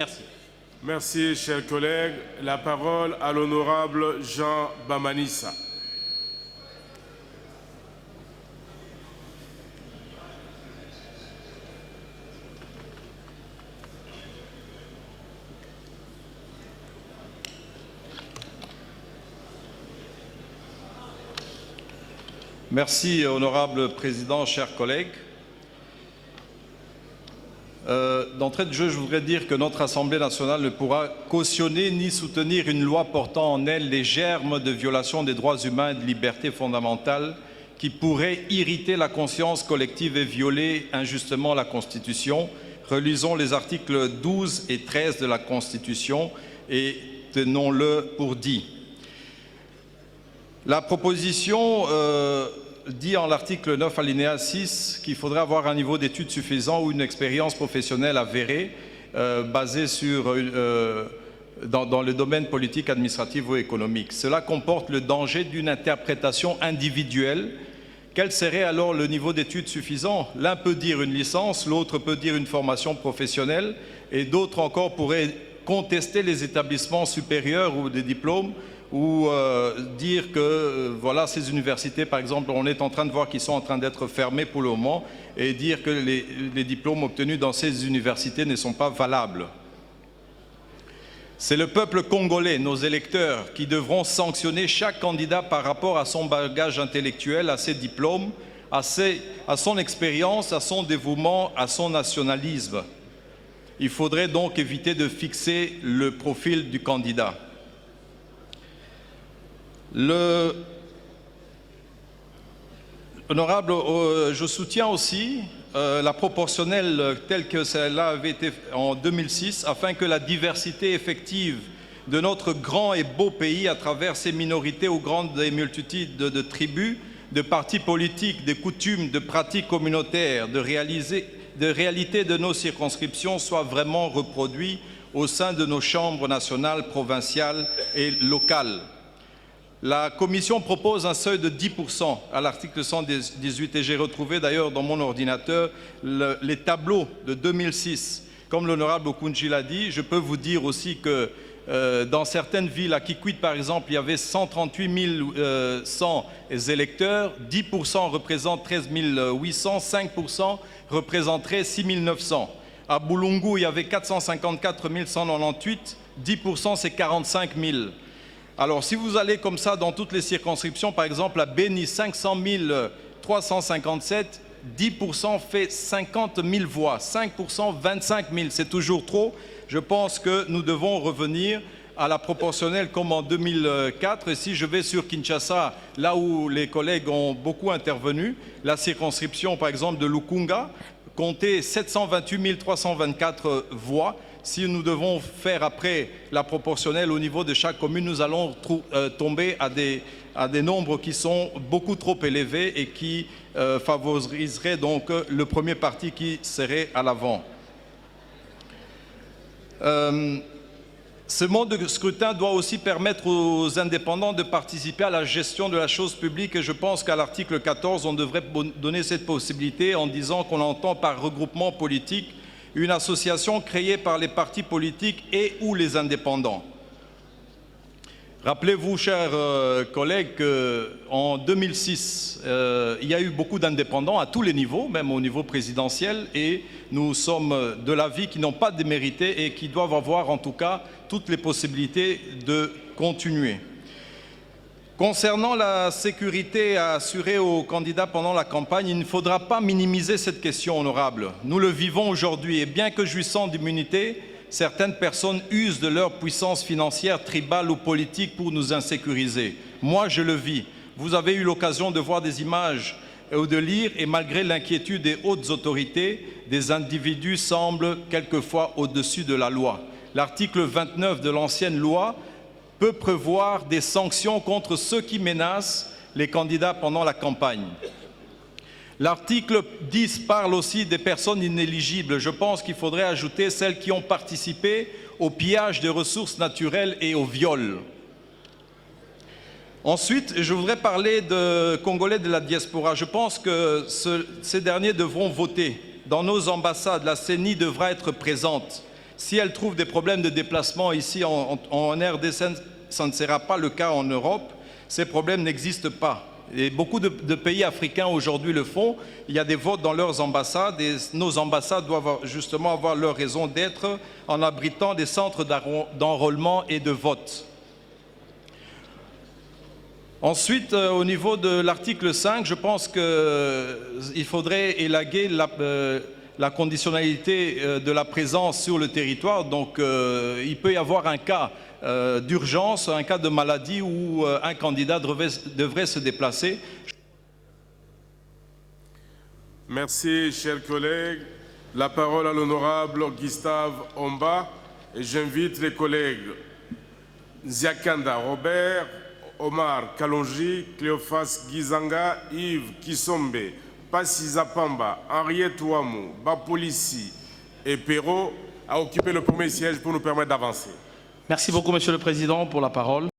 Merci. Merci, chers collègues. La parole à l'honorable Jean Bamanissa. Merci, honorable président, chers collègues. D'entrée de jeu, je voudrais dire que notre Assemblée nationale ne pourra cautionner ni soutenir une loi portant en elle les germes de violation des droits humains et de libertés fondamentales qui pourraient irriter la conscience collective et violer injustement la Constitution. Relisons les articles 12 et 13 de la Constitution et tenons-le pour dit. La proposition dit en l'article 9, alinéa 6, qu'il faudrait avoir un niveau d'études suffisant ou une expérience professionnelle avérée basée sur, dans le domaine politique, administratif ou économique. Cela comporte le danger d'une interprétation individuelle. Quel serait alors le niveau d'études suffisant? L'un peut dire une licence, l'autre peut dire une formation professionnelle et d'autres encore pourraient contester les établissements supérieurs ou des diplômes ou dire que voilà, ces universités, par exemple, on est en train de voir qu'ils sont en train d'être fermés pour le moment et dire que les diplômes obtenus dans ces universités ne sont pas valables. C'est le peuple congolais, nos électeurs, qui devront sanctionner chaque candidat par rapport à son bagage intellectuel, à ses diplômes, à son expérience, à son dévouement, à son nationalisme. Il faudrait donc éviter de fixer le profil du candidat. Honorable, je soutiens aussi la proportionnelle telle que celle-là avait été en 2006, afin que la diversité effective de notre grand et beau pays, à travers ses minorités aux grandes et multitudes de tribus, de partis politiques, de coutumes, de pratiques communautaires, de réalités de nos circonscriptions, soit vraiment reproduite au sein de nos chambres nationales, provinciales et locales. La Commission propose un seuil de 10% à l'article 118 et j'ai retrouvé d'ailleurs dans mon ordinateur les tableaux de 2006. Comme l'honorable Okunji l'a dit, je peux vous dire aussi que dans certaines villes, à Kikwit par exemple, il y avait 138 100 électeurs, 10% représentent 13 800, 5% représenteraient 6 900. À Boulungu, il y avait 454 198, 10% c'est 45 000. Alors, si vous allez comme ça dans toutes les circonscriptions, par exemple, à Béni, 500 357, 10% fait 50 000 voix, 5%, 25 000, c'est toujours trop. Je pense que nous devons revenir à la proportionnelle comme en 2004. Et si je vais sur Kinshasa, là où les collègues ont beaucoup intervenu, la circonscription, par exemple, de Lukunga, comptait 728 324 voix. Si nous devons faire après la proportionnelle au niveau de chaque commune, nous allons tomber à des nombres qui sont beaucoup trop élevés et qui favoriseraient donc le premier parti qui serait à l'avant. Ce mode de scrutin doit aussi permettre aux indépendants de participer à la gestion de la chose publique et je pense qu'à l'article 14, on devrait donner cette possibilité en disant qu'on entend par regroupement politique une association créée par les partis politiques et ou les indépendants. Rappelez-vous, chers collègues, qu'en 2006, il y a eu beaucoup d'indépendants à tous les niveaux, même au niveau présidentiel, et nous sommes de l'avis qu'ils n'ont pas démérité et qui doivent avoir en tout cas toutes les possibilités de continuer. Concernant la sécurité à assurer aux candidats pendant la campagne, il ne faudra pas minimiser cette question, honorable. Nous le vivons aujourd'hui et bien que jouissant d'immunité, certaines personnes usent de leur puissance financière, tribale ou politique pour nous insécuriser. Moi, je le vis. Vous avez eu l'occasion de voir des images ou de lire et malgré l'inquiétude des hautes autorités, des individus semblent quelquefois au-dessus de la loi. L'article 29 de l'ancienne loi peut prévoir des sanctions contre ceux qui menacent les candidats pendant la campagne. L'article 10 parle aussi des personnes inéligibles. Je pense qu'il faudrait ajouter celles qui ont participé au pillage des ressources naturelles et au viol. Ensuite, je voudrais parler de Congolais de la diaspora. Je pense que ces derniers devront voter. Dans nos ambassades, la CENI devra être présente. Si elles trouvent des problèmes de déplacement ici en RDC, ça ne sera pas le cas en Europe. Ces problèmes n'existent pas. Et beaucoup de pays africains aujourd'hui le font. Il y a des votes dans leurs ambassades et nos ambassades doivent justement avoir leur raison d'être en abritant des centres d'enrôlement et de vote. Ensuite, au niveau de l'article 5, je pense qu'il faudrait élaguer la conditionnalité de la présence sur le territoire. Donc, il peut y avoir un cas d'urgence, un cas de maladie où un candidat devrait se déplacer. Merci, chers collègues. La parole à l'honorable Gustave Omba. Et j'invite les collègues Nziakanda Robert, Omar Kalonji, Cléophas Gizanga, Yves Kisombe, Passiza Pamba, Henriette Ouamou, Bapolissi et Perrault à occuper le premier siège pour nous permettre d'avancer. Merci beaucoup, Monsieur le Président, pour la parole.